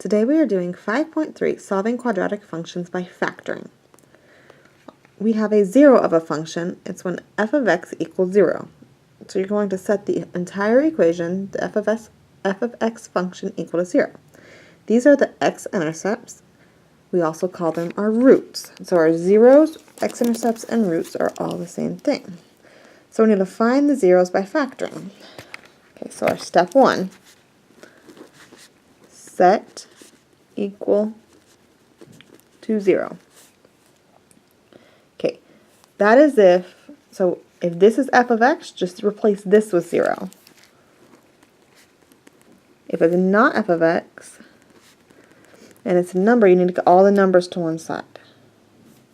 Today we are doing 5.3, solving quadratic functions by factoring. We have a 0 of a function. It's when f of x equals 0. So you're going to set the entire equation, the f of x function, equal to 0. These are the x-intercepts. We also call them our roots. So our zeros, x-intercepts, and roots are all the same thing. So we need to find the zeros by factoring. Okay, so our step 1, set equal to 0. Okay, that is if this is f of x, just replace this with 0. If it's not f of x, and it's a number, you need to get all the numbers to one side.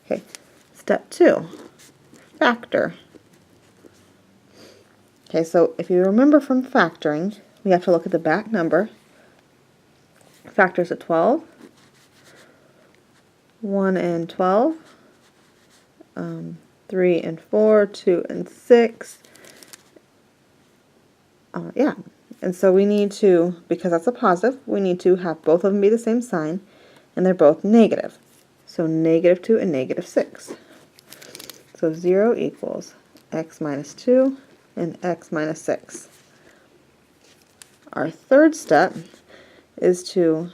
Okay, step 2, factor. Okay, so if you remember from factoring, we have to look at the back number. Factors of 12, 1 and 12, 3 and 4, 2 and 6. Yeah, and so we need to, because that's a positive, we need to have both of them be the same sign, and they're both negative. So negative 2 and negative 6. So 0 equals x minus 2 and x minus 6. Our third step is to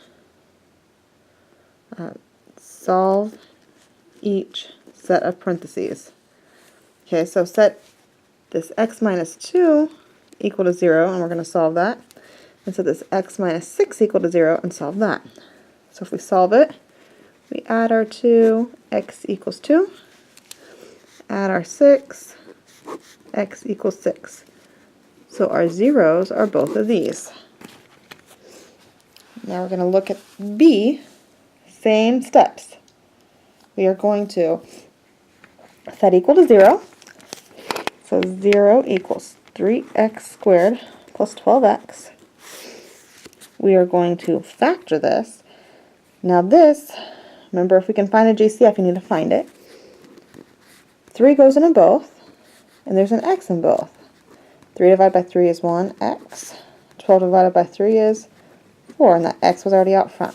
solve each set of parentheses. Okay, so set this x minus 2 equal to 0, and we're going to solve that. And set this x minus 6 equal to 0 and solve that. So if we solve it, we add our 2, x equals 2. Add our 6, x equals 6. So our zeros are both of these. Now we're going to look at B, same steps. We are going to set equal to 0. So 0 equals 3x squared plus 12x. We are going to factor this. Now this, remember, if we can find a GCF, you need to find it. 3 goes into both, and there's an x in both. 3 divided by 3 is 1x. 12 divided by 3 is 4, and that x was already out front.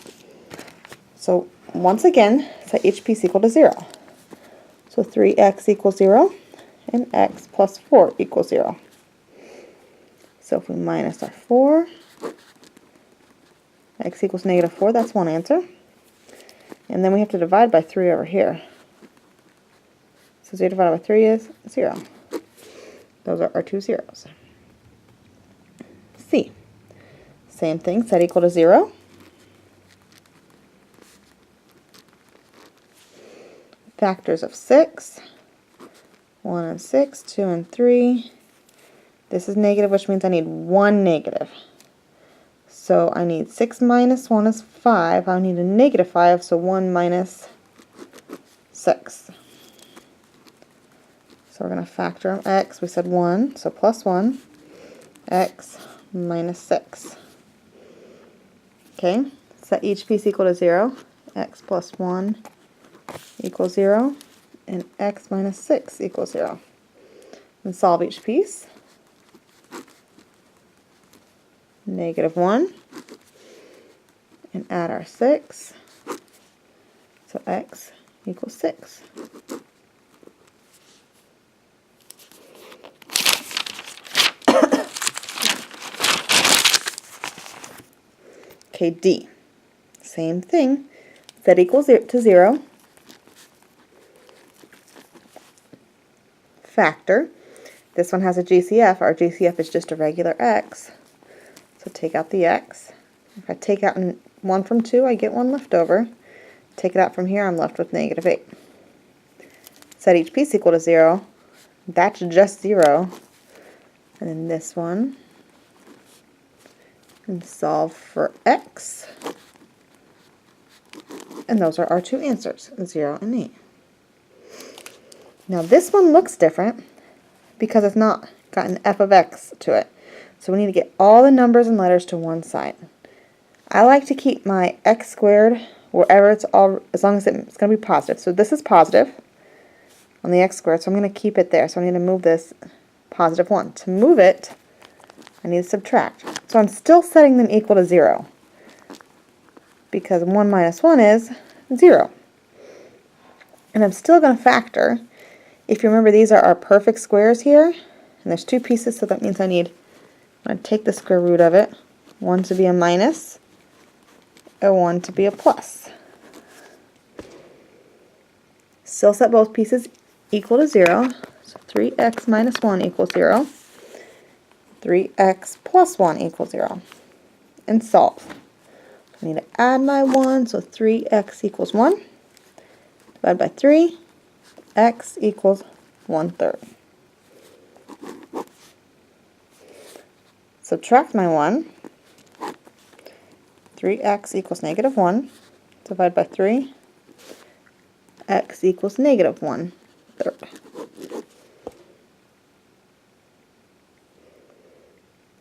So once again, set each piece equal to 0. So 3x equals 0, and x plus 4 equals 0. So if we minus our 4, x equals negative 4, that's one answer. And then we have to divide by 3 over here. So 0 divided by 3 is 0. Those are our two zeros. C. Same thing, set equal to 0. Factors of 6. 1 and 6, 2 and 3. This is negative, which means I need one negative. So I need 6 minus 1 is 5. I need a negative 5, so 1 minus 6. So we're going to factor x. We said 1, so plus 1. X minus 6. Okay, set each piece equal to 0. X plus 1 equals 0. And x minus 6 equals 0. And solve each piece. Negative 1. And add our 6. So x equals 6. Okay, D. Same thing. Set equals to 0. Factor. This one has a GCF. Our GCF is just a regular x. So take out the x. If I take out 1 from 2, I get 1 left over. Take it out from here, I'm left with negative 8. Set each piece equal to 0. That's just 0. And then this one. And solve for x. And those are our two answers, 0 and 8. Now this one looks different because it's not got an f of x to it. So we need to get all the numbers and letters to one side. I like to keep my x squared wherever it's all, as long as it's going to be positive. So this is positive on the x squared, so I'm going to keep it there. So I need to move this positive 1. To move it, I need to subtract. So I'm still setting them equal to 0. because 1 minus 1 is 0. And I'm still going to factor. If you remember, these are our perfect squares here, and there's 2 pieces, so that means I'm going to take the square root of it, 1 to be a minus, and 1 to be a plus. Still set both pieces equal to 0, so 3x minus 1 equals 0, 3x plus 1 equals 0, and solve. I need to add my 1, so 3x equals 1, divide by 3, x equals 1/3. Subtract my 1, 3x equals negative 1, divide by 3, x equals negative 1/3.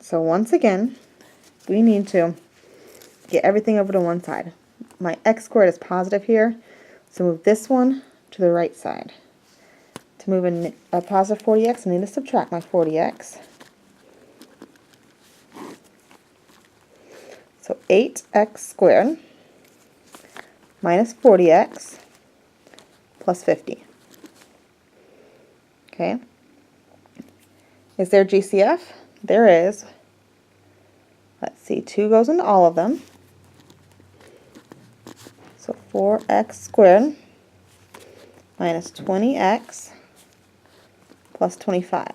So once again, we need to get everything over to one side. My x squared is positive here, so move this one to the right side. To move a positive 40x, I need to subtract my 40x. So 8x squared minus 40x plus 50. Okay. Is there GCF? There is. Let's see, 2 goes into all of them. So 4x squared minus 20x plus 25.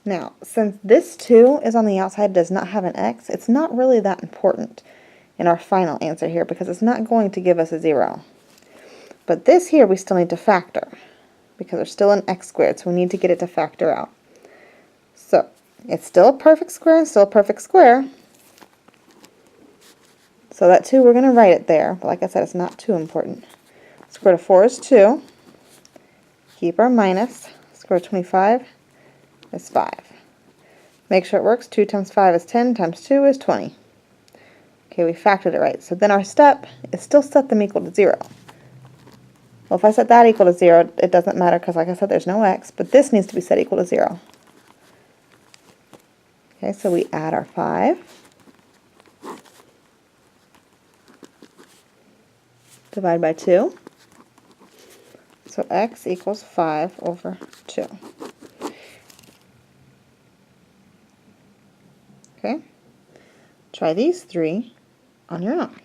Now, since this 2 is on the outside, does not have an x, it's not really that important in our final answer here because it's not going to give us a 0. But this here we still need to factor because there's still an x squared, so we need to get it to factor out. So, it's still a perfect square and still a perfect square. So that 2, we're going to write it there, but like I said, it's not too important. Square root of 4 is 2. Keep our minus. Square root of 25 is 5. Make sure it works. 2 times 5 is 10, times 2 is 20. Okay, we factored it right. So then our step is still set them equal to 0. Well, if I set that equal to 0, it doesn't matter because, like I said, there's no x, but this needs to be set equal to 0. Okay, so we add our 5. Divide by 2. So x equals 5 over 2. Okay, try these 3 on your own.